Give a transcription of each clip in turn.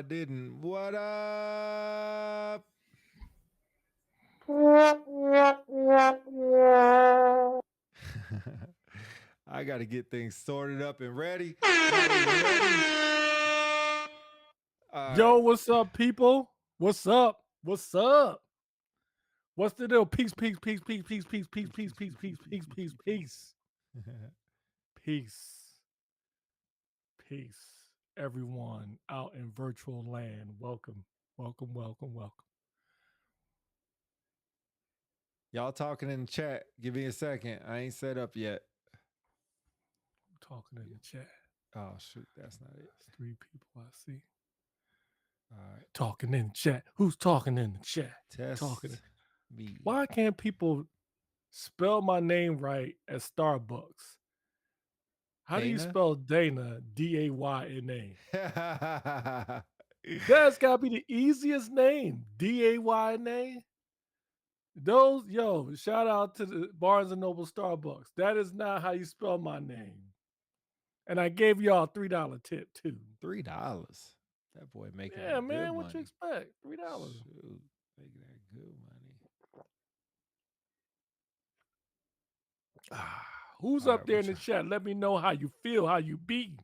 I didn't. What up? I got to get things sorted up and ready. Now we ready. All Yo, right. what's up, people? What's up? What's up? What's the deal? Peace, peace, peace, peace, peace, peace, peace, peace, peace, peace, peace, peace, peace, peace, peace. Everyone out in virtual land, welcome, welcome, welcome, welcome. Y'all talking in the chat. Give me a second. I ain't set up yet. I'm talking in the chat. Oh, shoot. That's not it. There's 3 people I see All right. talking in the chat. Who's talking in the chat? Test Talking. me. Why can't people spell my name right at Starbucks? How do you Dana? spell Dana? Dayna. That's gotta be the easiest name. Dayna. Those shout out to the Barnes and Noble Starbucks. That is not how you spell my name. And I gave y'all a $3 tip too. $3. That boy making Yeah, that good man, what you money. expect? $3. Shoot, making that good money. Who's All up right, there in the chat? Let me know how you feel, how you be.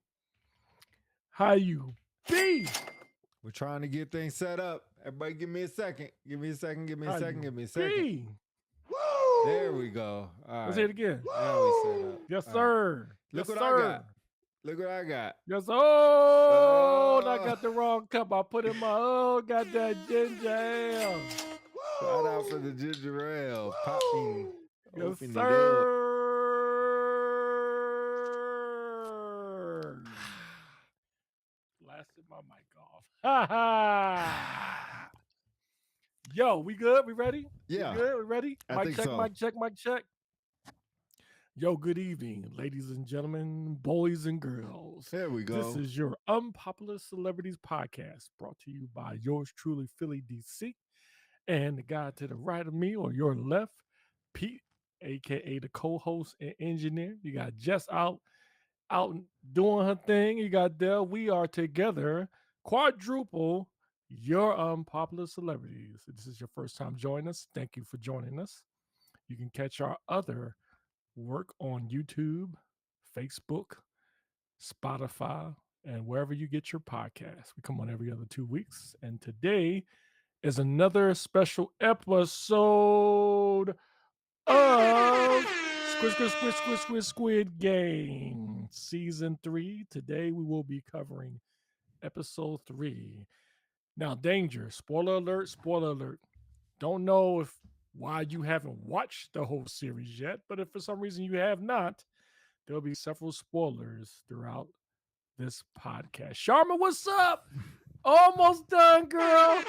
How you be. we're trying to get things set up. Everybody, give me a second. Give me a second. Give me a How second. you Give me a second. be. There we go. All Let's right. hear it again. Now we set up. Yes, All right. sir. Look Yes, what I sir. got. Look what I got. Yes. Oh, I got the wrong cup. I put in my got that ginger ale. Shout out for the ginger ale. Popping. Yes, Open it up. sir. Blasted my mic off. Ha ha. Yo, we good? We ready? Yeah. We good? We ready? I Mic think check, so. mic check, mic check. Yo, good evening, ladies and gentlemen, boys and girls. There we go. This is your Unpopular Celebrities podcast brought to you by yours truly, Philly DC, and the guy to the right of me or your left, Pete, aka the co-host and engineer. You got Jess out doing her thing. You got Dell. We are together, quadruple your Unpopular Celebrities. If this is your first time joining us, thank you for joining us. You can catch our other work on YouTube, Facebook, Spotify, and wherever you get your podcasts. We come on every other 2 weeks. And today is another special episode of Squid Game Season 3. Today we will be covering episode 3. Now, danger, spoiler alert, spoiler alert. Don't know why you haven't watched the whole series yet, but if for some reason you have not, there'll be several spoilers throughout this podcast. Sharma, what's up? Almost done, girl.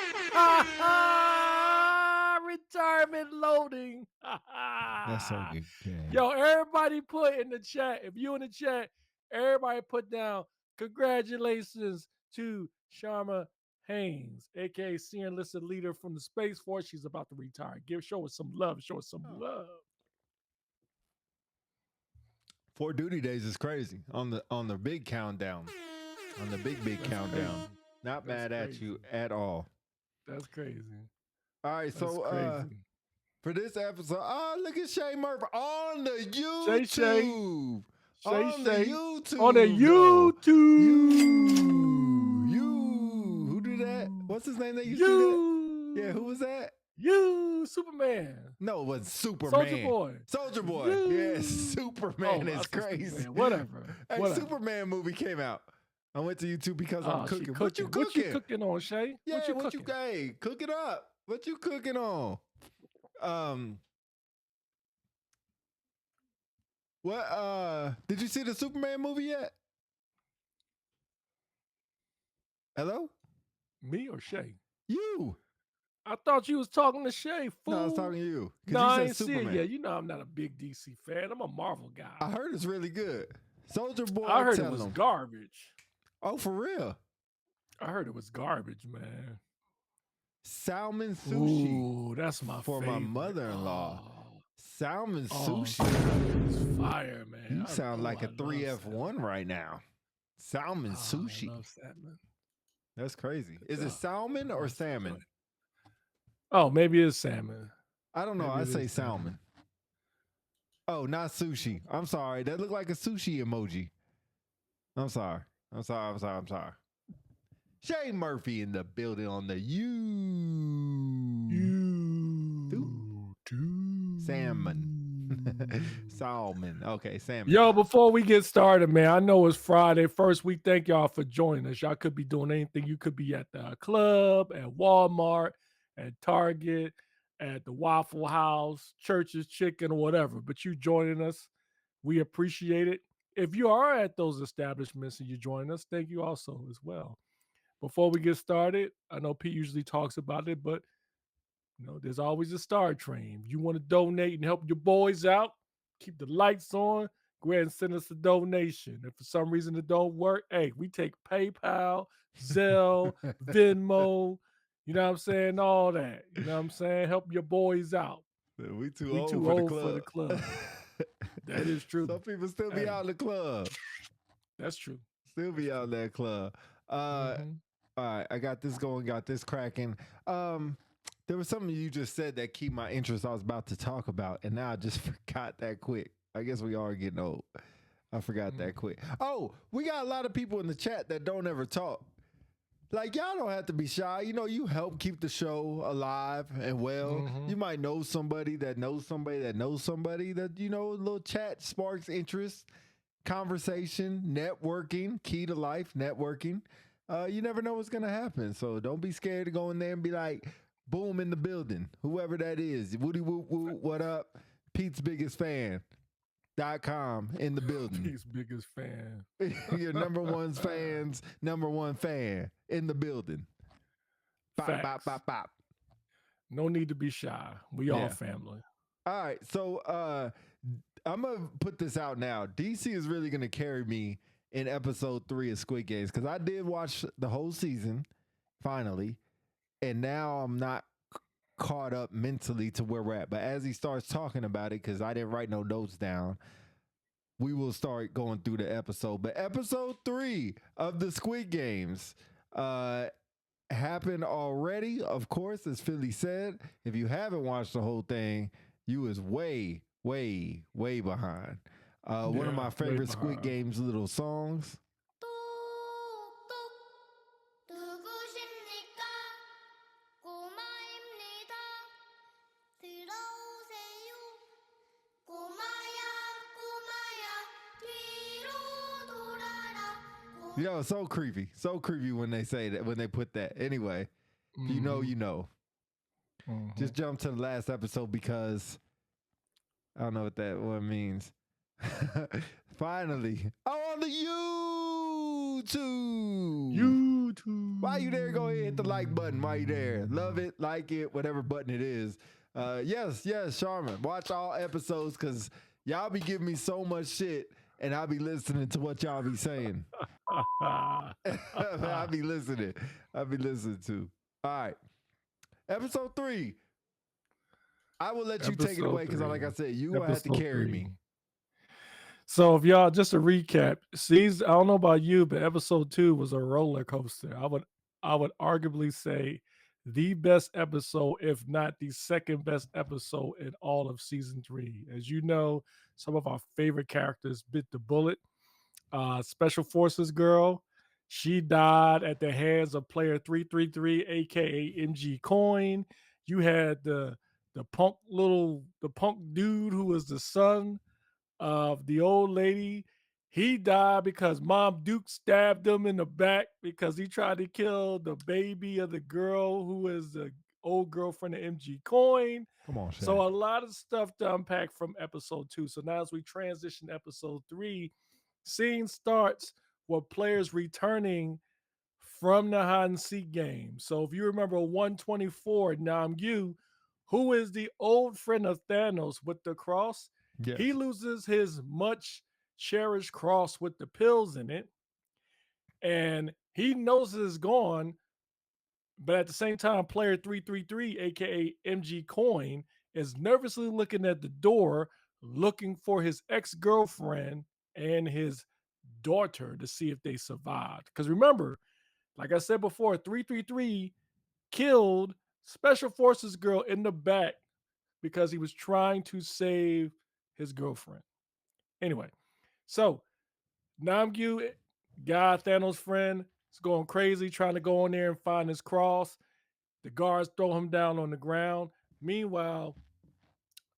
Retirement loading. That's so good. Yo, everybody put in the chat. If you in the chat, everybody put down congratulations to Sharma Haynes, aka senior enlisted leader from the Space Force. She's about to retire. Show us some love. Show us some love. 4 duty days is crazy on the big countdown. On the big That's countdown. crazy. Not That's mad at crazy. you at all. That's crazy. All right, That's so crazy. for this episode, look at Shay Murphy on the Shay, YouTube. On the YouTube. On the YouTube. You. Who did that? What's his name that used to do that? Yeah, who was that? You, Superman. No, it was Superman. Soldier Boy. Soldier Boy. Yes, Superman is crazy. Superman. Whatever. Hey, Whatever. Superman movie came out. I went to YouTube because I'm cooking. What you cooking? What you cooking on, Shay? Yeah, what you cooking? Hey, cook it up. What you cooking on? What did you see the Superman movie yet? Hello? Me or Shay? You. I thought you was talking to Shay, fool. No, I was talking to you. No, I ain't see it yet. You know I'm not a big DC fan. I'm a Marvel guy. I heard it's really good. Soldier Boy, I heard it was garbage. Oh, for real? I heard it was garbage, man. Salmon sushi. Ooh, that's my for favorite. my mother-in-law. Oh. Salmon sushi. It's fire, man. You sound like a 3F1 right now. Salmon sushi. I love salmon. That's crazy. Is it Yeah. salmon or That's the joint. salmon? Oh, maybe it's salmon. I don't know. Maybe I it say is salmon. salmon. Oh, not sushi. I'm sorry. That looked like a sushi emoji. I'm sorry. I'm sorry. I'm sorry. I'm sorry. Shane Murphy in the building on the you salmon. Salmon. Okay, salmon. Yo, before we get started, man, I know it's Friday. First, we thank y'all for joining us. Y'all could be doing anything. You could be at the club, at Walmart, at Target, at the Waffle House, Church's Chicken, or whatever. But you joining us, we appreciate it. If you are at those establishments and you join us, thank you also as well. Before we get started, I know Pete usually talks about it, but there's always a Star Train. If you want to donate and help your boys out, keep the lights on, go ahead and send us a donation. If for some reason it don't work, hey, we take PayPal, Zelle, Venmo, you know what I'm saying? All that. You know what I'm saying? Help your boys out. We too We old too for the old for club. the club. That is true. Some people still be Hey, out in the club. that's true. Still be out in that club. Mm-hmm. All right, I got this going, got this cracking. There was something you just said that keep my interest. I was about to talk about, and now I just forgot that quick. I guess we are getting old. I forgot that quick. Oh, we got a lot of people in the chat that don't ever talk. Like, y'all don't have to be shy. You help keep the show alive and well. Mm-hmm. You might know somebody that knows somebody that knows somebody that, a little chat sparks interest, conversation, networking, key to life, networking. You never know what's going to happen. So don't be scared to go in there and be like, boom, in the building. Whoever that is. Woody woo woo, what up? Pete's biggest fan.com in the building. Pete's biggest fan. Your number one fan in the building. Bop, bop, Facts. bop, bop. No need to be shy. We all family. All right. So I'm going to put this out now. DC is really going to carry me in episode 3 of Squid Games because I did watch the whole season, finally. And now I'm not caught up mentally to where we're at. But as he starts talking about it, because I didn't write no notes down, we will start going through the episode. But episode 3 of the Squid Games happened already, of course, as Philly said. If you haven't watched the whole thing, you is way, way, way behind. One of my favorite Squid Games little songs. Yo, so creepy. So creepy when they say that, when they put that. Anyway, if you know, you know. Just jump to the last episode because I don't know what that one means. Finally. Oh, on the YouTube. While you there, go ahead and hit the like button while you there. Love it, like it, whatever button it is. Yes, Charmin. Watch all episodes because y'all be giving me so much shit and I'll be listening to what y'all be saying. I'll be listening to. All right. Episode 3. I will let you take it away because, like I said, you will have to carry me. So, if y'all, just a recap, I don't know about you, but episode 2 was a roller coaster. I would arguably say the best episode, if not the second best episode in all of season 3. As you know, some of our favorite characters bit the bullet. Special Forces girl, she died at the hands of player 333, aka MG Coin. You had the punk dude who was the son of the old lady. He died because Mom Duke stabbed him in the back because he tried to kill the baby of the girl who is the old girlfriend of MG Coin. Come on, Shay. So a lot of stuff to unpack from episode 2. So now as we transition to episode 3, scene starts with players returning from the hide and seek game. So if you remember 124, Namgyu, who is the old friend of Thanos with the cross, he loses his much cherished cross with the pills in it. And he knows it's gone. But at the same time, player 333, aka MG Coin, is nervously looking at the door, looking for his ex-girlfriend and his daughter to see if they survived. Because remember, Like I said before, 333 killed Special Forces girl in the back because he was trying to save his girlfriend. Anyway, so Namgyu, God Thanos' friend, is going crazy trying to go in there and find his cross. The guards throw him down on the ground. Meanwhile,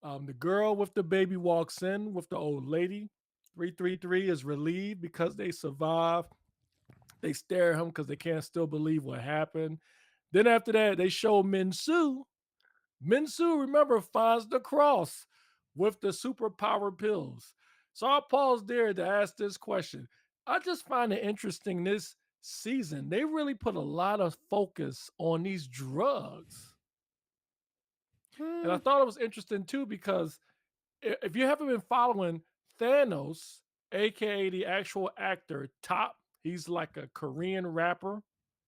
the girl with the baby walks in with the old lady. 333 is relieved because they survived. They stare at him because they can't still believe what happened. Then after that, they show Minsu. Minsu, remember, finds the cross with the superpower pills. So I'll pause there to ask this question. I just find it interesting this season. They really put a lot of focus on these drugs. And I Hmm. thought it was interesting too because if you haven't been following Thanos, aka the actual actor Top, he's like a Korean rapper.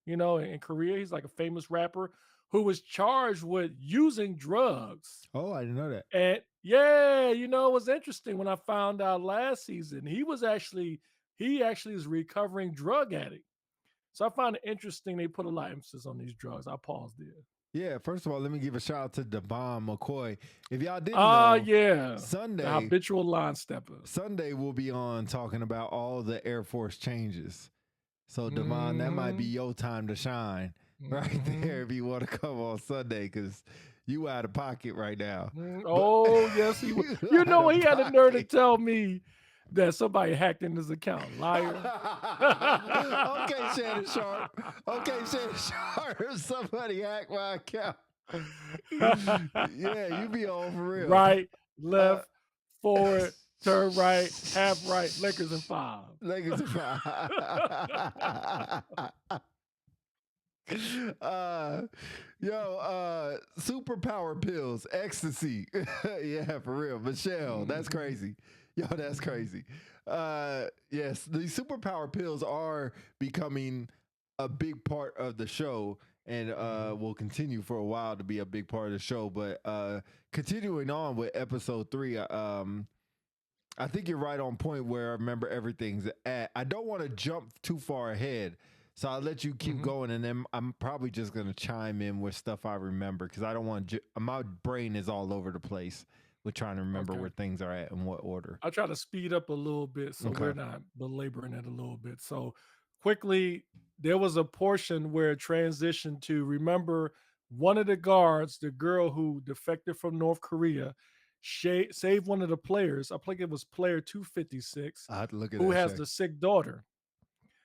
In Korea, he's like a famous rapper who was charged with using drugs. Oh, I didn't know that. And yeah, it was interesting when I found out last season he actually is a recovering drug addict. So I find it interesting they put a lot of emphasis on these drugs. I paused there. Yeah, first of all, let me give a shout out to Devon McCoy. If y'all didn't Ah, know, yeah, the Sunday habitual line stepper. Sunday we'll be on talking about all the Air Force changes. So Devon, that might be Hmm. your time to shine right there Hmm. if you want to come on Sunday because you out of pocket right now. But Oh, yes, he was. you You out know what? of He had the nerve to pocket. tell me that somebody hacked in his account. Liar. Okay, Shannon Sharp. Okay, Shannon Sharp. Somebody hacked my account. Yeah, you be on for real. Right, Uh, left, forward, turn right, half right, Lakers in five. Lakers are fine. uh superpower pills, ecstasy. Yeah, for real. Michelle, that's Mhm, crazy. Yo, that's mhm, crazy. Yes, the superpower pills are becoming a big part of the show and mhm, will continue for a while to be a big part of the show. But continuing on with episode 3, I think you're right on point where I remember everything's at. I don't want to jump too far ahead. So I'll let you keep mhm. going, and then I'm probably just gonna chime in with stuff I remember because I don't want my brain is all over the place with trying to remember Okay. where things are at in what order. I'll try to speed up a little bit so Okay. we're not belaboring it a little bit. So, quickly, there was a portion where it transitioned to remember one of the guards, the girl who defected from North Korea, saved one of the players. I think it was player 256, I have to look at who that has check. the sick daughter.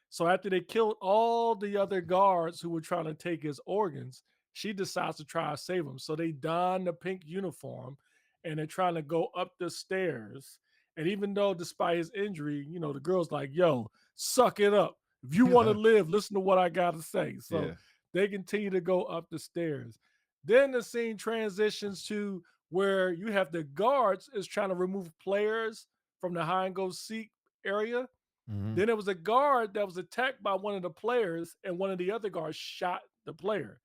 So after they killed all the other guards who were trying to take his organs, she decides to try to save him. So they don the pink uniform and they're trying to go up the stairs. And even though, despite his injury, the girl's like, yo, suck it up. If you want to live, listen to what I got to say. So Yeah. they continue to go up the stairs. Then the scene transitions to where you have the guards is trying to remove players from the hide and go seek area. Mm-hmm. Then there was a guard that was attacked by one of the players, and one of the other guards shot the player.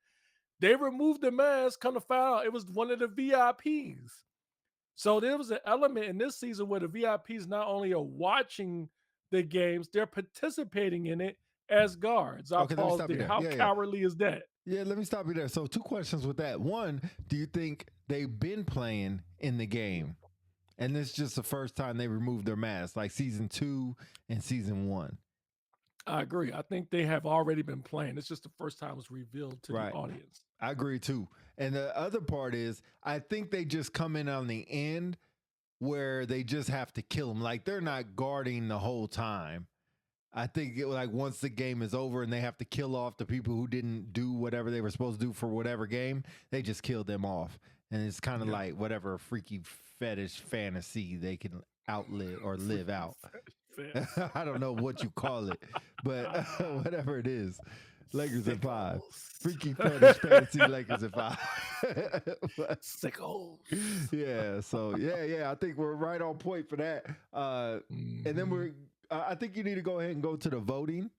They removed the mask, come to find out it was one of the VIPs. So there was an element in this season where the VIPs not only are watching the games, they're participating in it as guards. I Okay, let me pause stop you there. there. How Yeah, yeah. cowardly is that? Yeah, let me stop you there. So, two questions with that. One, do you think they've been playing in the game? And this is just the first time they removed their mask, like season 2 and season 1. I agree. I think they have already been playing. It's just the first time it was revealed to the Right. audience. I agree too. And the other part is, I think they just come in on the end where they just have to kill them. Like they're not guarding the whole time. I think like once the game is over and they have to kill off the people who didn't do whatever they were supposed to do for whatever game, they just kill them off. And it's kind of Yeah. like whatever freaky fetish fantasy they can outlive or live Freaky out. fast. I don't know what you call it, but whatever it is, Lakers at 5. Sickles. Freaky fetish fantasy Lakers at 5. But, Sickles. yeah, so yeah, I think we're right on point for that. And then Mhm. I think you need to go ahead and go to the voting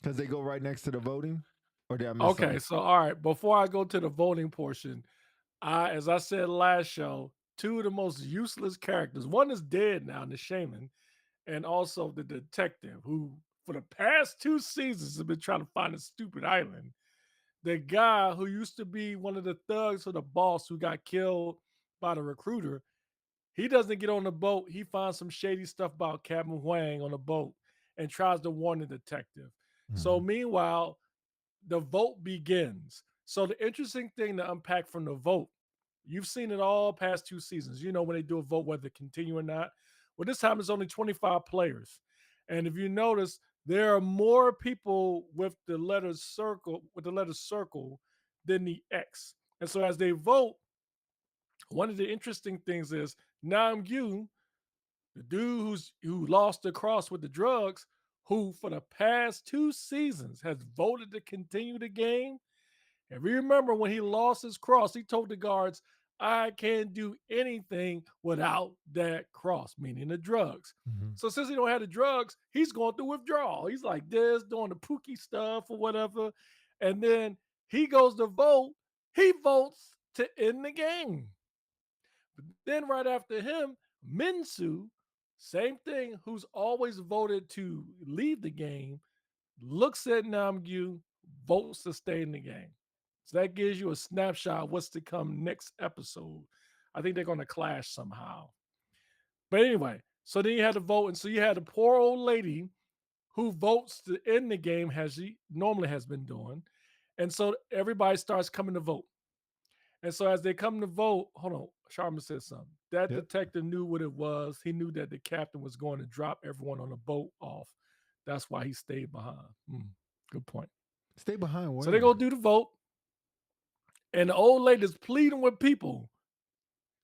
because they go right next to the voting. Or did I miss Okay, something? so all right, before I go to the voting portion, as I said last show, two of the most useless characters. One is dead now, the shaman, and also the detective who for the past 2 seasons have been trying to find a stupid island. The guy who used to be one of the thugs of the boss who got killed by the recruiter, he doesn't get on the boat. He finds some shady stuff about Captain Huang on the boat and tries to warn the detective. So Mhm. meanwhile, the vote begins. So the interesting thing to unpack from the vote, you've seen it all past 2 seasons. You know when they do a vote whether to continue or not. Well, this time it's only 25 players. And if you notice, there are more people with the letter circle than the X. And so as they vote, one of the interesting things is Nam Gyu, the dude who lost the cross with the drugs, who for the past 2 seasons has voted to continue the game. And remember when he lost his cross, he told the guards, I can't do anything without that cross, meaning the drugs. Mhm. So since he don't have the drugs, he's going through withdrawal. He's like this, doing the pookie stuff or whatever. And then he goes to vote. He votes to end the game. But then right after him, Minsu, same thing, who's always voted to leave the game, looks at Namgyu, votes to stay in the game. So that gives you a snapshot of what's to come next episode. I think they're going to clash somehow. But anyway, so then you had to vote, and so you had a poor old lady who votes to end the game as she normally has been doing. And so everybody starts coming to vote. And so as they come to vote, hold on, Sharma said something. That Yep. detective knew what it was. He knew that the captain was going to drop everyone on the boat off. That's why he stayed behind. Good point. Stay behind So they where? go do the vote, and the old lady's pleading with people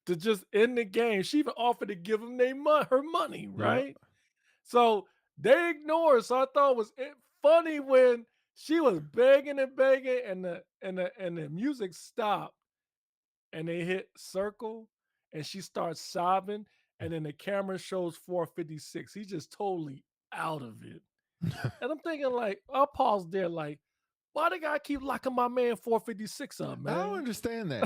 to just end the game. She even offered to give them her money, Yep. right? So they ignore her. So I thought it was funny when she was begging and begging, and the music stopped, and they hit circle, and she starts sobbing, and then the camera shows 456. He's just totally out of it. And I'm thinking, like, I'll pause there, like, why the guy keep locking my man 456 up, I don't man? understand that.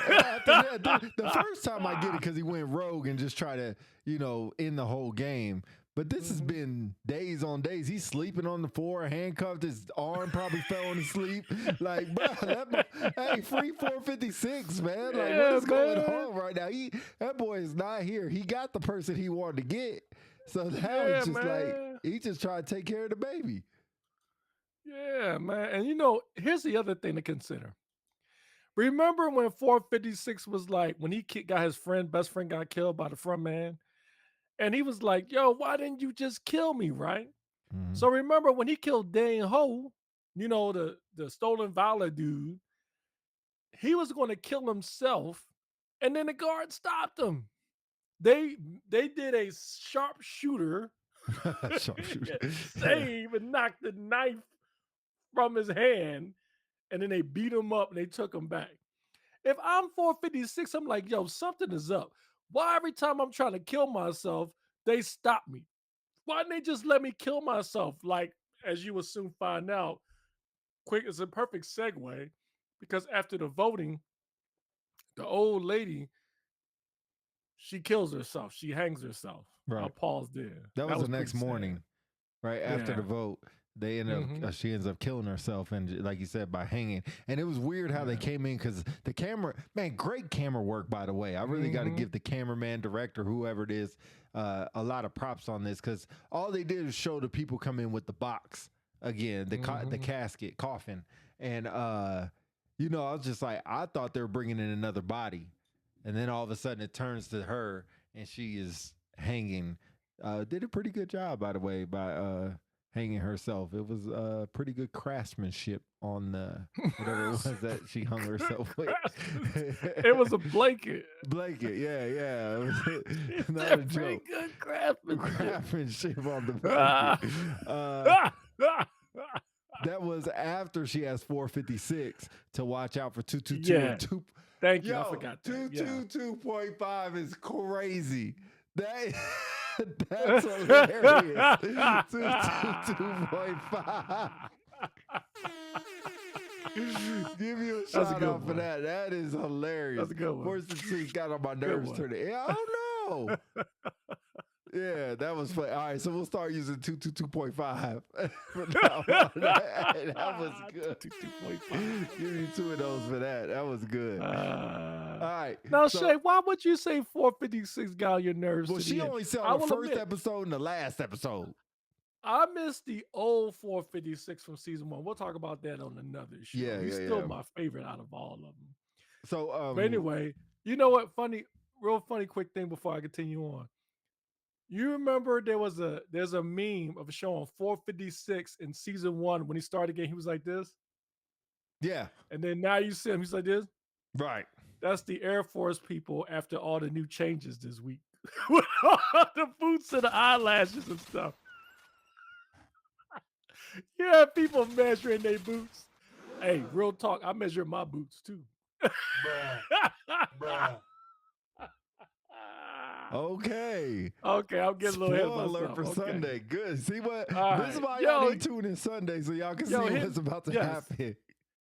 After that, the first time I get it because he went rogue and just try to, end the whole game. But this has Mhm. been days on days. He's sleeping on the floor, handcuffed. His arm probably fell asleep. Like, bro, hey, free 456, man. Like, what Yeah, is going man. on right now? That boy is not here. He got the person he wanted to get. So now Yeah, it's just like man. he just trying to take care of the baby. Yeah, man. And here's the other thing to consider. Remember when 456 was like when he got his best friend got killed by the front man? And he was like, yo, why didn't you just kill me, right? Mm-hmm. So remember when he killed Dane Ho, the stolen valor dude, he was going to kill himself, and then the guard stopped him. They they did a sharpshooter Sharpshooter. Yeah. save and knocked the knife from his hand, and then they beat him up and they took him back. If I'm 456, I'm like, yo, something is up. Why every time I'm trying to kill myself, they stop me? Why didn't they just let me kill myself? Like, as you will soon find out, quick, it's a perfect segue because after the voting, the old lady, she kills herself. She hangs herself. I'll Right. pause there. That That was the was pretty next sad. morning, right after the Yeah. vote. They end up, Hmm. she ends up killing herself, and like you said, by hanging. And it was weird how they Yeah. came in because the camera, man, great camera work, by the way. I really got to Hmm. give the cameraman, director, whoever it is, a lot of props on this because all they did was show the people come in with the box again, the Hmm. casket, coffin, and I was just like, I thought they were bringing in another body, and then all of a sudden it turns to her, and she is hanging. Did a pretty good job, by the way, by hanging herself. It was pretty good craftsmanship on whatever it was that she hung herself with. It was a blanket. Blanket, yeah. It It's was not a that pretty joke. good craftsmanship. Craftsmanship on the Ah. blanket. That was after she has 456 to watch out for 222 and Yeah. two. Thank you. I Yo, forgot that. Yeah. 222.5 is crazy. That that's hilarious. 222.5. Give you a That's a shout good out for one. that. That is hilarious. That's a good one. 466 got on my Good nerves one. today. I don't know. Yeah, that was fun. All right, so we'll start using 222.5 from now on. That was good. 222.5. Give me 2 of those for that. That was good. All right. Now, So, Shay, why would you say 456 got on your nerves well, to she the end? only said I on the will first admit, episode and the last episode. I missed the old 456 from season 1. We'll talk about that on another show. Yeah, He's yeah, still yeah. my favorite out of all of them. So, But anyway, you know what? Real funny, quick thing before I continue on. You remember there's a meme of a show on 456 in season 1 when he started again. He was like this, yeah, and then now you see him. He's like this. right. That's the Air Force people after all the new changes this week with all the boots and the eyelashes and stuff. Yeah, people measuring their boots. Hey, real talk, I measure my boots too. Bruh. Okay. Okay, I'm getting a little ahead of Spoiler alert myself. for Okay. Sunday. Good. See what? All This is right. why Yo, y'all need to tune in Sunday so y'all can see what's about to happen.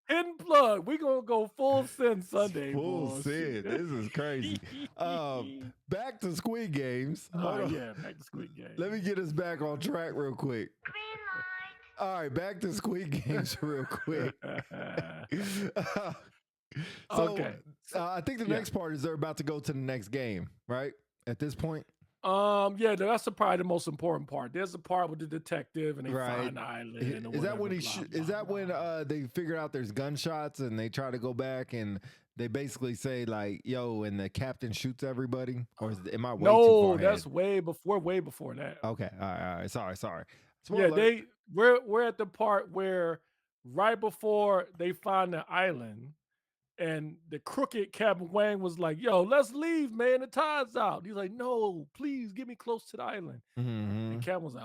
Hidden plug. We gonna go full sin Sunday, Full boys. sin. This is crazy. Back to Squid Games. Hold on. Yeah, back to Squid Games. Let me get us back on track real quick. All right, back to Squid Games real quick. Okay. I think the next part is they're about to go to the next game, right? At this point. Yeah, that's probably the most important part. There's a part with the detective and they find the island. Is that when they figure out there's gunshots and they try to go back and they basically say like, "Yo," and the captain shoots everybody? Or am I way too far ahead? That's way before that. Okay, all right. Sorry. Spoiler. Yeah, we're at the part where right before they find the island. And the crooked Captain Wang was like, "Yo, let's leave, man. The tide's out." He's like, "No, please get me close to the island." Mm-hmm. And Captain was like,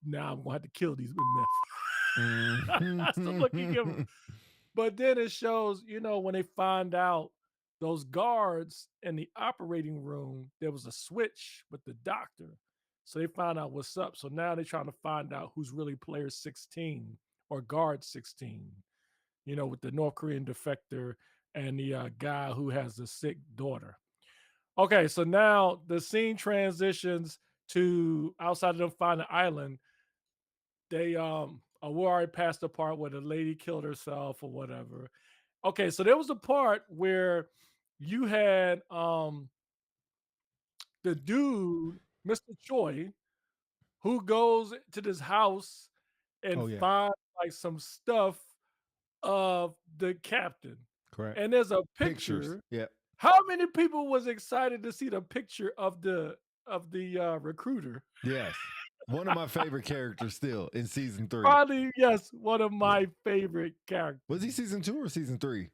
now I'm gonna have to kill these myths. Mm-hmm. So look, you give him. But then it shows, when they find out those guards in the operating room, there was a switch with the doctor. So they found out what's up. So now they're trying to find out who's really player 16 or guard 16. With the North Korean defector and the guy who has a sick daughter. Okay, so now the scene transitions to outside of them finding the island. They we already passed the part where the lady killed herself or whatever. Okay, so there was a part where you had the dude, Mr. Choi, who goes to this house and finds like some stuff of the captain. Correct. And there's a Pictures. picture. Yeah. How many people was excited to see the picture of the recruiter? Yes. One of my favorite characters still in season 3. Probably, yes, one of my favorite characters. Was he season 2 or season 3?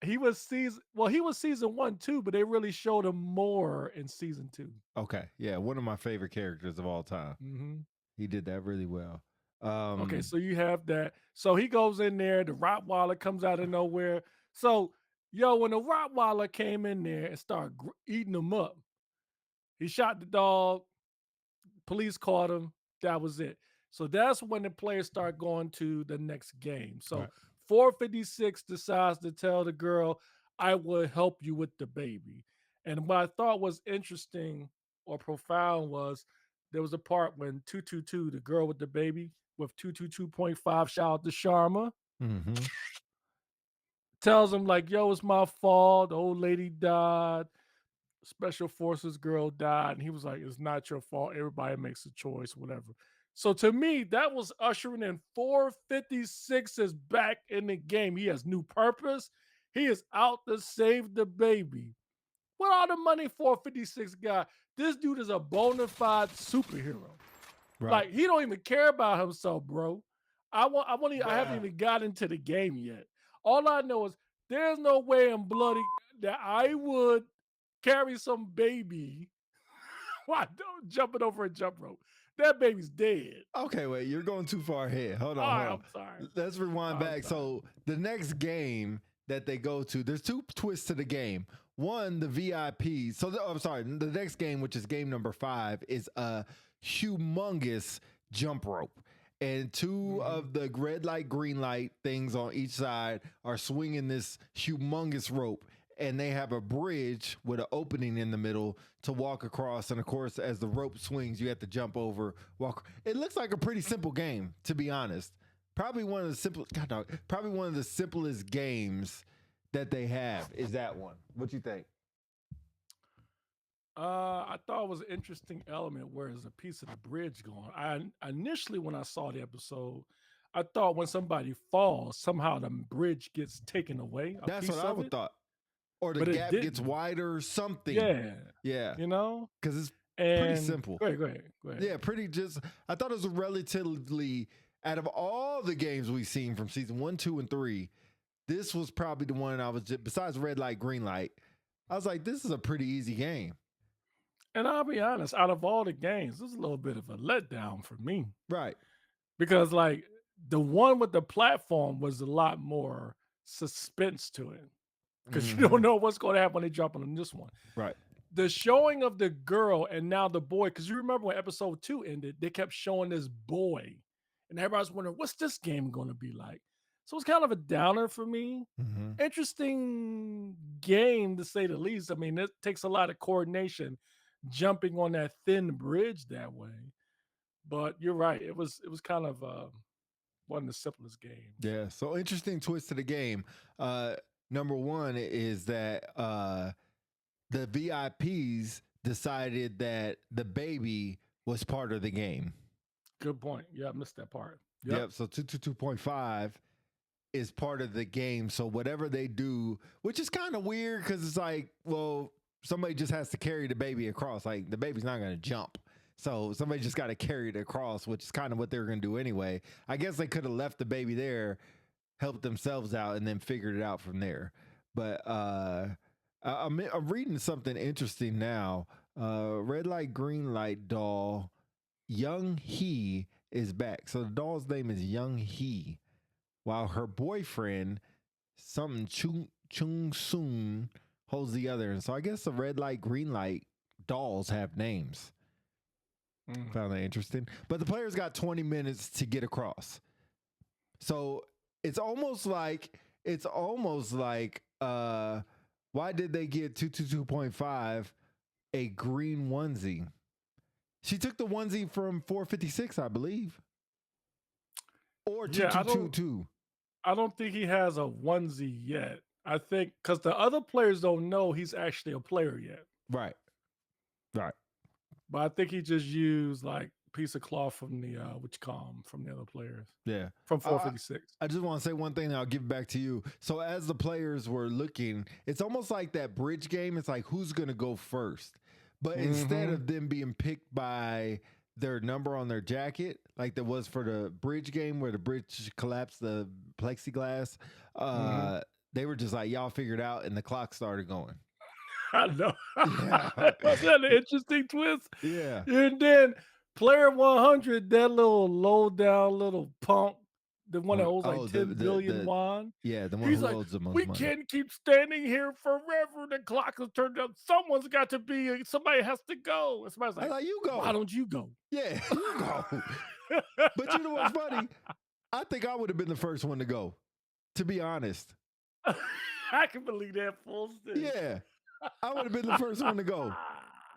He was season 1 too, but they really showed him more in season 2. Okay. Yeah, one of my favorite characters of all time. Mm-hmm. He did that really well. Okay, so you have that. So he goes in there, the Rottweiler comes out of nowhere. So, when the Rottweiler came in there and started eating him up, he shot the dog, police caught him, that was it. So that's when the players start going to the next game. So 456 decides to tell the girl, "I will help you with the baby." And what I thought was interesting or profound was there was a part when 222, the girl with the baby, with 222.5, shout out to Sharma, tells him like, "Yo, it's my fault. The old lady died. Special Forces girl died." And he was like, "It's not your fault. Everybody makes a choice, whatever." So to me, that was ushering in 456 is back in the game. He has new purpose. He is out to save the baby. What all the money 456 got? This dude is a bona fide superhero. Right. Like, he don't even care about himself, bro. I haven't even got into the game yet. All I know is there's no way in bloody that I would carry some baby while jumping over a jump rope. That baby's dead. Okay, wait, you're going too far ahead. Hold on. I'm sorry. Let's rewind back. So the next game that they go to, there's 2 twists to the game. One, the VIP. So I'm sorry, the next game, which is game number 5, is a humongous jump rope. And 2 of the red light, green light things on each side are swinging this humongous rope. and they have a bridge with an opening in the middle to walk across. And of course, as the rope swings, you have to jump over, walk. It looks like a pretty simple game, to be honest. Probably one of the simple, God, dog, probably one of the simplest games that they have is that one. What you think? I thought it was an interesting element where there's a piece of the bridge going. I initially, when I saw the episode, I thought when somebody falls, somehow the bridge gets taken away, a That's what piece I of would it, thought. Or the but it gap gets didn't. wider, something. Yeah, Yeah, you know. because it's pretty And simple. go ahead. Yeah, pretty just. I thought it was relatively out of all the games we've seen from season 1, 2, and 3. This was probably the one I was just, besides red light, green light. I was like, this is a pretty easy game. And I'll be honest, out of all the games, this is a little bit of a letdown for me Right. because, like, the one with the platform was a lot more suspense to it because you don't Mhm. know what's going to happen when they jump on this one. Right. The showing of the girl and now the boy, because you remember when episode 2 ended, they kept showing this boy, and everybody's wondering what's this game going to be like. So it's kind of a downer for me. Mhm. Interesting game to say the least. I mean, it takes a lot of coordination jumping on that thin bridge that way. But you're right. It was kind of one of the simplest games. Yeah. So interesting twist to the game. Uh, Number one is that the VIPs decided that the baby was part of the game. Good point. Yeah, I missed that part. Yep. So 222.5 is part of the game. So whatever they do, which is kind of weird because it's like, well, somebody just has to carry the baby across. Like the baby's not going to jump. So somebody just got to carry it across, which is kind of what they were going to do anyway. I guess they could have left the baby there, helped themselves out, and then figured it out from there. But I'm reading something interesting now. Red light, green light doll, Young He is back. So the doll's name is Young He, while her boyfriend, something Chung Soon, holds the other. And so I guess the red light, green light dolls have names. Found that interesting. But the players got 20 minutes to get across. So it's almost like why did they get 222.5 a green onesie? She took the onesie from 456, I believe. Or Yeah, 2222. I don't think he has a onesie yet. I think because the other players don't know he's actually a player yet. Right. Right. But I think he just used like piece of cloth from the what you call 'em, from the other players Yeah. from I, 456. I just want to say one thing and I'll give it back to you. So as the players were looking, it's almost like that bridge game. It's like who's gonna go first. But instead of them being picked by their number on their jacket, like there was for the bridge game where the bridge collapsed the plexiglass, they were just like, y'all figured out, and the clock started going. I know. Yeah. Wasn't that an interesting twist? Yeah. And then player 100, that little low down little punk, the one that owes like Oh, 10 billion the won. yeah, the one He's who like, owes the most we money. can't keep standing here forever. The clock has turned up. Someone's got to be, somebody has to go. And somebody's I like, like, you go. why don't you go? Yeah, you go. But you know what's funny? I think I would have been the first one to go, to be honest. I can believe that full stick. Yeah, I would have been the first one to go.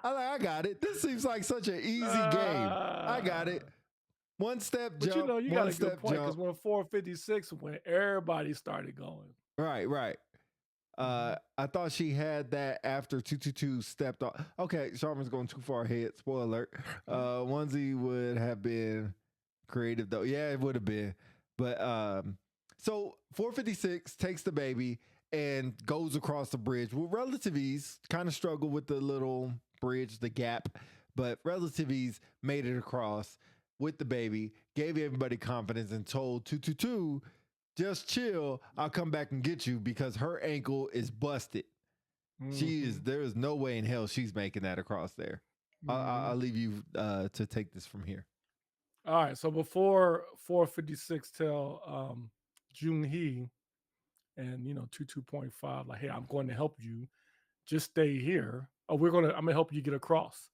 I got it. This seems like such an easy game. I got it. One step But jump, you got one a good step point because jump. when 456, when everybody started going. Right, right. I thought she had that after 222 stepped off. Okay, Sharman's going too far ahead. Spoiler alert. Onesie would have been creative though. Yeah, it would have been. But so 456 takes the baby and goes across the bridge with relative ease. Kind of struggled with the little bridge, the gap, but relative ease made it across with the baby. Gave everybody confidence and told 222, just chill. I'll come back and get you because her ankle is busted. She is. There is no way in hell she's making that across there. I'll leave you to take this from here. All right. So before 456 tell June Hee and 22.5, like, hey, I'm going to help you. Just stay here. Oh, I'm gonna help you get across.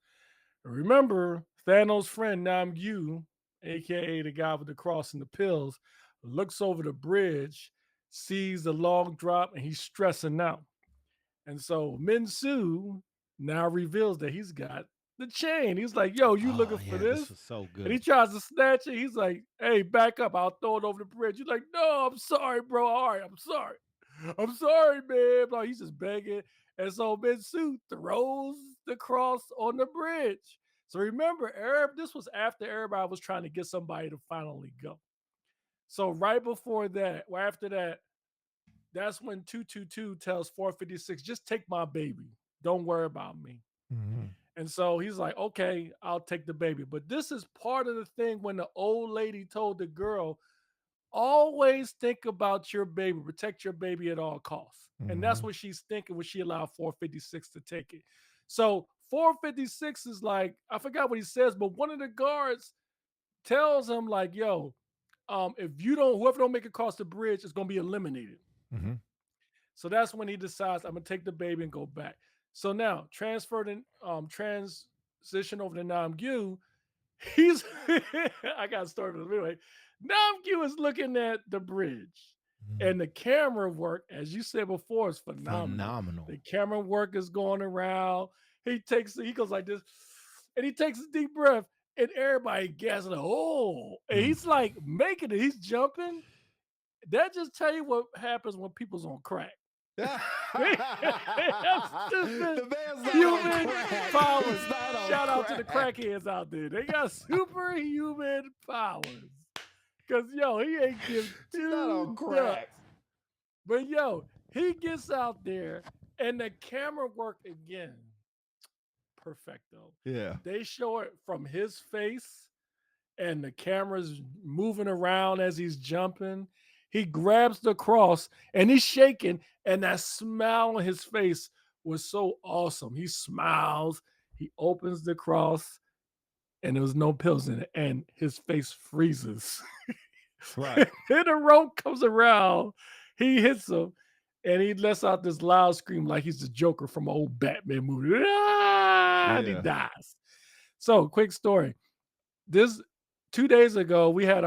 Remember, Thanos' friend Nam Yu, aka the guy with the cross and the pills, looks over the bridge, sees the log drop, and he's stressing out. And so Minsu now reveals that he's got the chain. He's like, yo, you Oh looking for yeah, this this? was so And he good. tries to snatch it. He's like, hey, back up. I'll throw it over the bridge. He's like, no, I'm sorry, bro. All right, I'm sorry. I'm sorry, man. Like, he's just begging. And so Minsu throws the cross on the bridge. So remember, this was after everybody was trying to get somebody to finally go. So right before that, or after that, that's when 222 tells 456, just take my baby. Don't worry about me. Mhm. And so he's like, okay, I'll take the baby. But this is part of the thing when the old lady told the girl, always think about your baby, protect your baby at all costs. And that's Mhm. what she's thinking when she allowed 456 to take it. So 456 is like, I forgot what he says, but one of the guards tells him, like, yo, if you don't, whoever don't make it across the bridge is going to be eliminated. Mhm. So that's when he decides I'm gonna take the baby and go back. So now transferred in transition over to Namgyu. He's I got started anyway. Namgyu is looking at the bridge. Mhm. And the camera work, as you said before, is phenomenal. Phenomenal. The camera work is going around. He goes like this, and he takes a deep breath, and everybody gasps like, oh, and Mm. he's like making it, he's jumping. That just tell you what happens when people's on crack. The Stupid man's not on human crack. powers. He's not on Shout out to the crack. crackheads out there. They got superhuman powers. Cause yo, he ain't give He's not two on crack. ducks. But yo, he gets out there and the camera work again. Perfecto. Yeah. They show it from his face and the camera's moving around as he's jumping. He grabs the cross and he's shaking, and that smile on his face was so awesome. He smiles, he opens the cross, and there was no pills in it, and his face freezes. Right. Then the rope comes around, he hits him, and he lets out this loud scream like he's the Joker from an old Batman movie. Ah! And he Yeah. dies. So, quick story. This 2 days ago, we had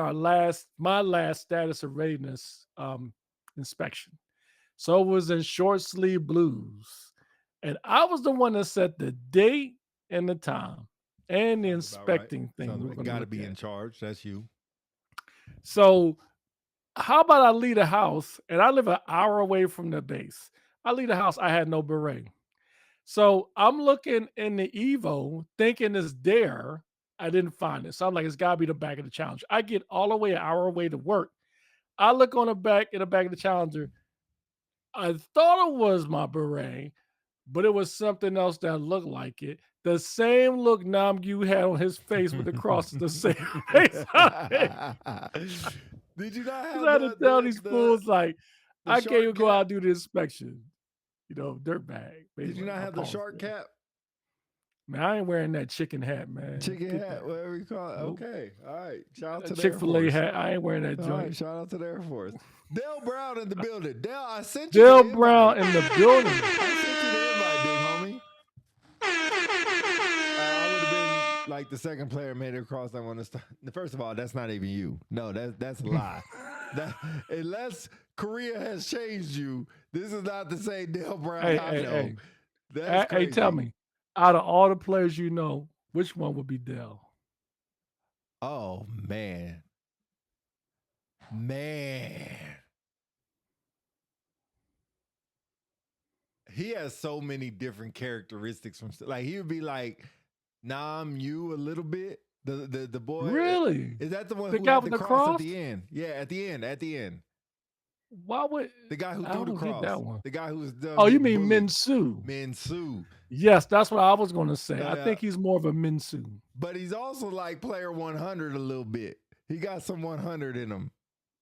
my last status of readiness inspection. So it was in short sleeve blues. And I was the one that set the date and the time and the Sounds about right. inspecting thing Sounds we were about, going to gotta look be at. in charge. That's you. So how about I leave the house and I live an hour away from the base. I leave the house, I had no beret. So I'm looking in the Evo thinking it's there. I didn't find it. So I'm like, it's gotta be the back of the Challenger. I get all the way an hour away to work. I look on the back in the back of the Challenger. I thought it was my beret, but it was something else that looked like it. The same look Namgyu had on his face with the cross is the same face I had. Did you not 'Cause have I had to tell these fools like, the I can't even shark go out cap? and do the inspection. Dirtbag. But Did you anyway, not I have the paused shark there. cap? Man, I ain't wearing that chicken hat, man. Chicken Get hat, that. whatever you call it. Nope. Okay. All right. Shout out to That the Air Chick-fil-A Force. hat. I ain't wearing that All right. joint. Shout out to the Air Force. Dale Brown in the building. Dale, I sent you Dale the Brown invite. in the building. I sent you the invite, big homie. I would have been like the second player made it across. I want to start. First of all, that's not even you. No, that's a lie. That unless Korea has changed you, this is not the same Dale Brown Hey, I hey, know. hey. That's Hey, crazy. tell me, out of all the players you know, which one would be Dale? Oh man. He has so many different characteristics from like he would be like Nam you a little bit. The boy Really? is that the one The who guy had with the the cross at cross? the end? Yeah, at the end. Why would The guy who I threw the don't get cross. that one? The guy who was Oh, you getting mean bullied. Minsu? Minsu. Yes, that's what I was going to say. I Yeah. think he's more of a Minsu. But he's also like player 100 a little bit. He got some 100 in him.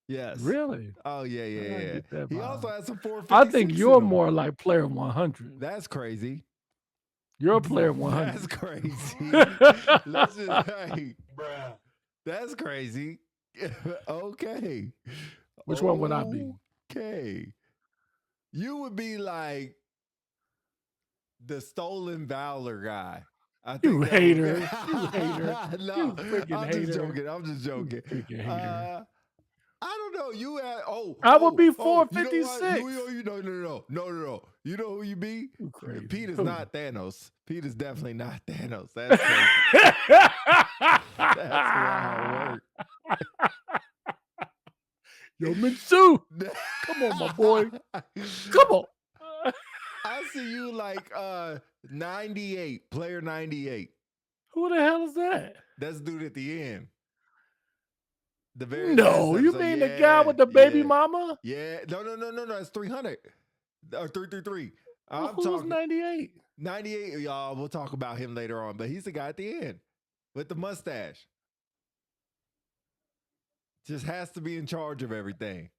Yes. Really? Oh yeah. I get that He vibe. also has some 456. I think in you're him. more like player 100. That's crazy. You're a player 100. That's crazy. Let's just hey, bruh. That's crazy. Okay. Which one would I be? Okay. You would be like the stolen valor guy. I think You that hater. would You hater. No, You freaking I'm hater. just joking. I'm just joking. You freaking hater. I No. You at I would be You know what? 456. No. You know who you be? You crazy. Pete is Who? not Thanos. Pete is definitely not Thanos. That's crazy. That's wild work. Yo, Mitsu. Come on, my boy. Come on. I see you like 98, player 98. Who the hell is that? That's dude at the end. The very No, last you episode. mean the guy with the baby mama? Yeah. No. It's 300 or 333. Well, I'm who's talking 98? 98. Y'all, we'll talk about him later on, but he's the guy at the end with the mustache. Just has to be in charge of everything.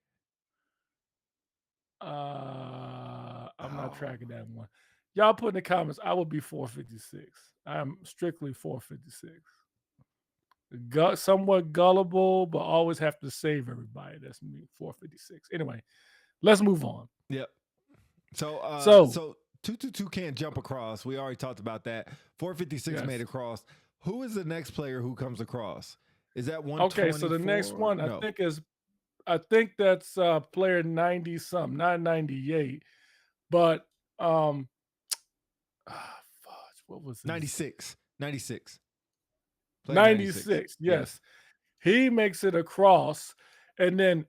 I'm not tracking that one. Y'all put in the comments, I would be 456. I'm strictly 456. Somewhat gullible, but always have to save everybody. That's me, 456. Anyway, let's move on. Yep. So 222 can't jump across. We already talked about that. 456 made across. Who is the next player who comes across? Is that 124? Okay, so the next one I think that's player 90 something, not 98. But what was it? 96. 96. 96, yes. He makes it across, and then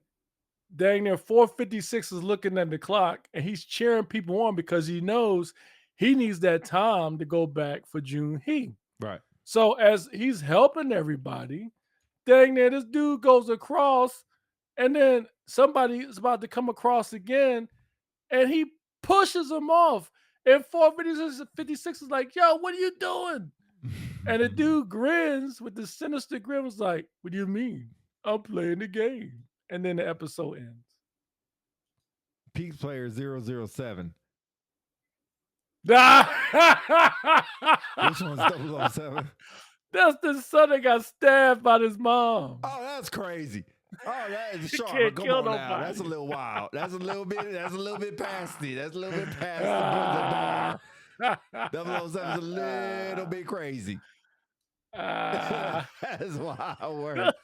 dang near 456 is looking at the clock, and he's cheering people on because he knows he needs that time to go back for Junhee. Right. So as he's helping everybody, dang near this dude goes across, and then somebody is about to come across again, and he pushes him off. And 456 is like, yo, what are you doing? And the dude grins with the sinister grin, was like, what do you mean? I'm playing the game. And then the episode ends. Peak player 007. Which one's 007? That's the son that got stabbed by his mom. Oh, that's crazy. Oh, that is sharp. Can't Come kill on nobody. now. That's a little wild. That's a little bit past it. That's a little bit past the bar. 007 is a little bit crazy. That's wild work.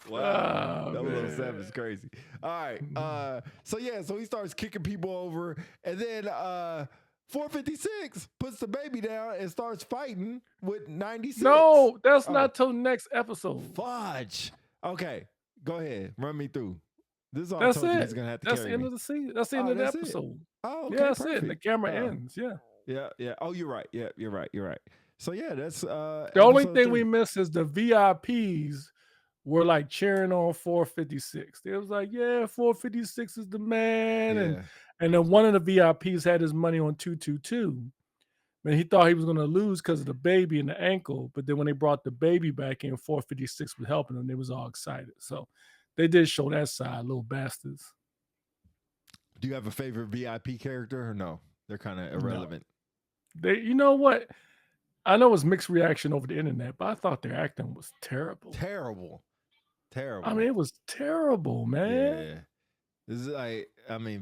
Wow. 007 is crazy. All right. So he starts kicking people over, and then 456 puts the baby down and starts fighting with 96. No, that's not till next episode. Fudge. Okay, go ahead. Run me through. This is all that's I told it. you he's gonna have to that's carry the end me. of the season. That's the end of the episode. Oh, okay, that's perfect. it. The camera ends. Yeah. Oh, you're right. Yeah, you're right. So that's the only thing 3. we missed is the VIPs were like cheering on 456. They was like, yeah, 456 is the man. And then one of the VIPs had his money on 222. And he thought he was going to lose because of the baby and the ankle. But then when they brought the baby back in, 456 was helping them. They was all excited. So they did show that side, little bastards. Do you have a favorite VIP character or no? They're kind of irrelevant. No. You know what? I know it's mixed reaction over the internet, but I thought their acting was terrible. Terrible. I mean, it was terrible, man. Yeah. This is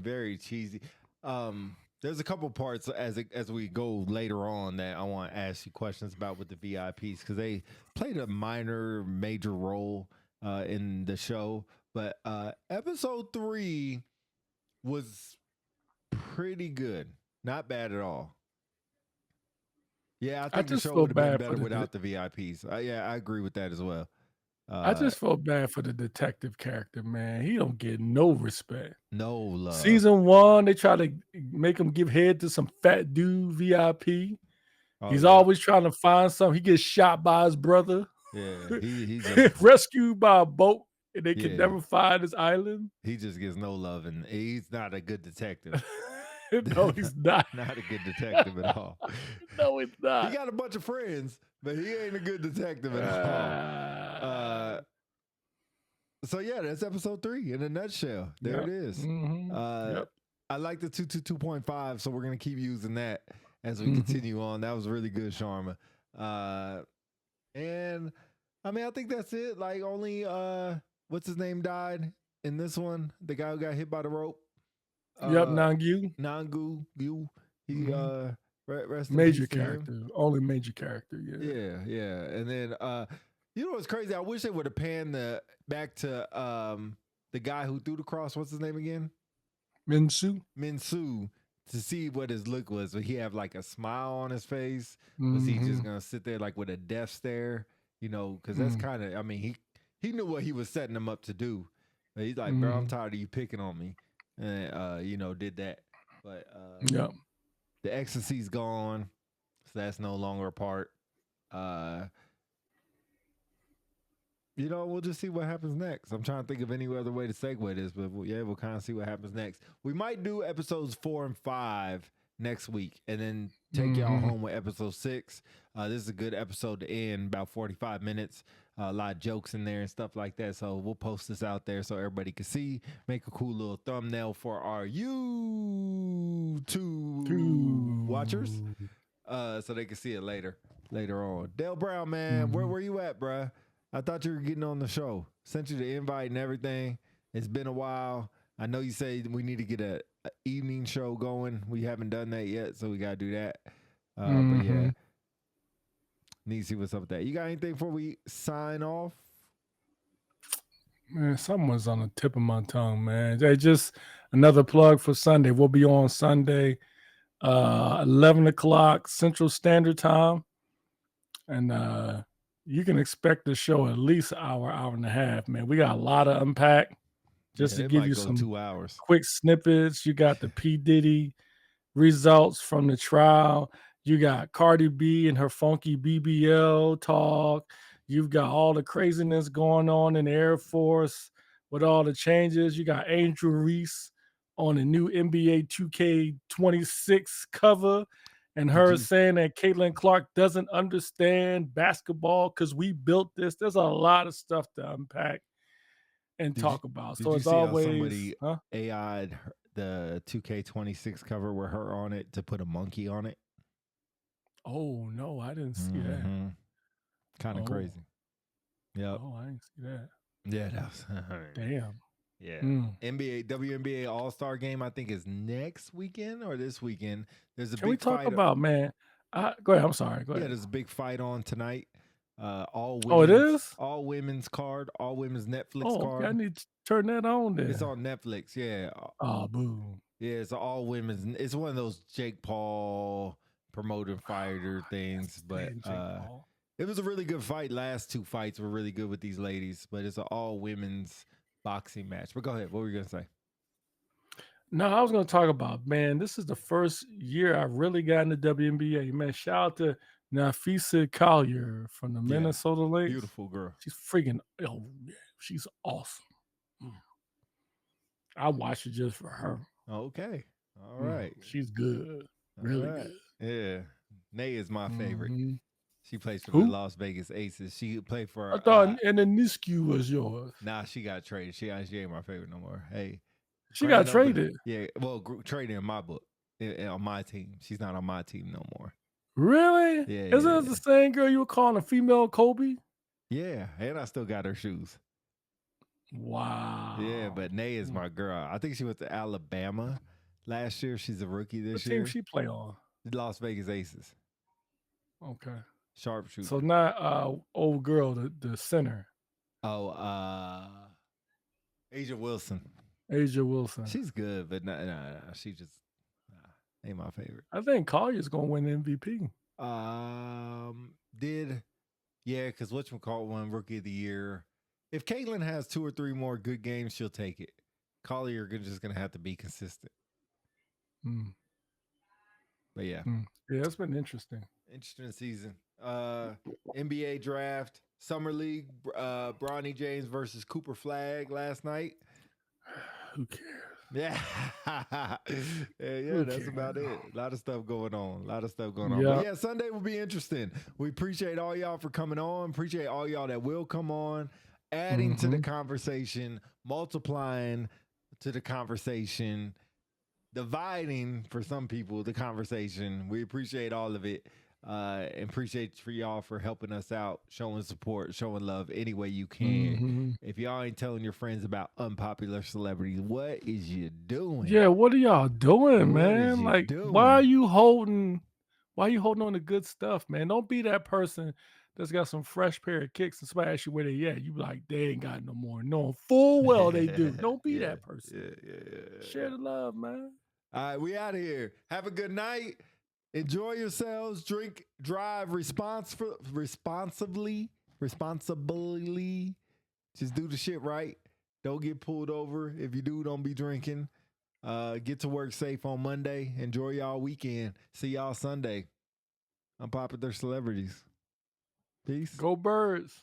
very cheesy. There's a couple parts as we go later on that I want to ask you questions about with the VIPs because they played a major role in the show. But episode 3 was pretty good, not bad at all. Yeah, I think the show would have been better without the VIPs. I agree with that as well. I just felt bad for the detective character, man. He don't get no respect. No love. Season 1, they try to make him give head to some fat dude VIP. He's always trying to find something. He gets shot by his brother. Yeah, he's rescued by a boat, and they can never find his island. He just gets no love, and he's not a good detective. No, he's not. Not a good detective at all. No, he's not. He got a bunch of friends, but he ain't a good detective at all. So that's episode 3 in a nutshell. There it is. Mm-hmm. I like the 222.5, so we're gonna keep using that as we continue on. That was really good, Sharma. And I think that's it. Like only what's his name died in this one? The guy who got hit by the rope. Nangu. He rest major character. Only major character, Yeah. And then You know what's crazy? I wish they would have panned back to the guy who threw the cross. What's his name again? Minsu. Minsu, to see what his look was. Would he have like a smile on his face? Was he just Mm-hmm. gonna sit there like with a death stare? You know, because that's Mm-hmm. kind of. I mean, he knew what he was setting him up to do. But he's like, bro, I'm Mm-hmm. tired of you picking on me, and did that. But Yeah. the ecstasy's gone, so that's no longer a part. Uh, we'll just see what happens next. I'm trying to think of any other way to segue this, but we'll kind of see what happens next. We might do episodes 4 and 5 next week, and then take y'all Mm-hmm. home with episode 6. This is a good episode to end, about 45 minutes. A lot of jokes in there and stuff like that. So we'll post this out there so everybody can see. Make a cool little thumbnail for our YouTube watchers, so they can see it later on. Dale Brown, man, where Mm-hmm. were you at, bruh? I thought you were getting on the show. Sent you the invite and everything. It's been a while. I know you say we need to get a evening show going. We haven't done that yet, so we gotta do that. But Mm-hmm. yeah, need to see what's up with that. You got anything before we sign off? Man, someone's on the tip of my tongue, man. They just another plug for Sunday. We'll be on Sunday, 11 o'clock Central Standard Time. And you can expect the show at least an hour and a half, man. We got a lot to unpack. Just Yeah, to it give might you go some 2 hours. quick snippets, you got the P. Diddy results from the trial. You got Cardi B and her funky BBL talk. You've got all the craziness going on in the Air Force with all the changes. You got Angel Reese on the new NBA 2K26 cover and Did her you saying that Caitlin Clark doesn't understand basketball because we built this. There's a lot of stuff to unpack and did you talk about. did So you as see how always, somebody huh? AI'd the 2K26 cover with her on it to put a monkey on it? Oh no, I didn't see that. Mm-hmm. Kind of Oh, crazy. Yep. oh, I didn't see that. Yeah, that's Damn. yeah. Mm. NBA WNBA All Star Game I think is next weekend or this weekend. There's a Can we big talk fight. about, man? Go ahead. I'm sorry. Go Yeah, ahead. there's a big fight on tonight. Oh, it is. All women's card, all women's Netflix Oh, okay. I card. need to turn that on It's there. on Netflix. Yeah, Oh, boo. yeah. It's all women's. It's one of those Jake Paul promoting fighter things, but Stand Jake Paul. it was a really good fight. Last 2 fights were really good with these ladies, but it's an all women's boxing match. But go ahead. What were you gonna say? No, I was going to talk about, man, this is the first year I really got into WNBA. Man, shout out to Nafisa Collier from the Yeah, Minnesota Lynx. beautiful girl. She's freaking, oh, yeah, she's awesome. Mm. I watch it just for her. Okay. All right. She's good. Really All right. good. Yeah. Nay is my favorite. Mhm. She plays for the Who? Las Vegas Aces. She played for I thought and the Nisku was yours. nah, she got traded. She ain't my favorite no more. Hey, She got grand opening. traded. Yeah, well, traded in my book. On my team. She's not on my team no more. Really? Yeah, Isn't it the same girl you were calling a female Kobe? Yeah, and I still got her shoes. Wow. Yeah, but Nay is my girl. I think she went to Alabama last year. She's a rookie this What year. team she play on? Las Vegas Aces. Okay. Sharpshooter. So not old girl, the center. Oh, Asia Wilson. Asia Wilson. She's good, but nah, she just ain't my favorite. I think Collier's gonna win MVP. Because whatchamacallit won Rookie of the Year. If Caitlin has 2 or 3 more good games, she'll take it. Collier just gonna have to be consistent. Mm. But yeah. Yeah, it's been interesting. Interesting season. NBA draft, Summer League, Bronny James versus Cooper Flag last night. Who cares? Yeah. yeah, that's about it. A lot of stuff going on. Yeah. But yeah, Sunday will be interesting. We appreciate all y'all for coming on. Appreciate all y'all that will come on, adding to the conversation, multiplying to the conversation, dividing for some people the conversation. We appreciate all of it. And appreciate for y'all for helping us out, showing support, showing love any way you can. If y'all ain't telling your friends about unpopular celebrities, what is you doing? Yeah, what are y'all doing, What is man? you Like, doing? why are you holding on to good stuff, man? Don't be that person that's got some fresh pair of kicks and smash you where they at. You be like, they ain't got no more. Knowing full well they do. Don't be that person. Share the love, man. All right, we out of here. Have a good night. Enjoy yourselves. Drink, drive responsibly. Just do the shit right. Don't get pulled over. If you do, don't be drinking. Get to work safe on Monday. Enjoy y'all weekend. See y'all Sunday. Unpopular celebrities. Peace. Go Birds.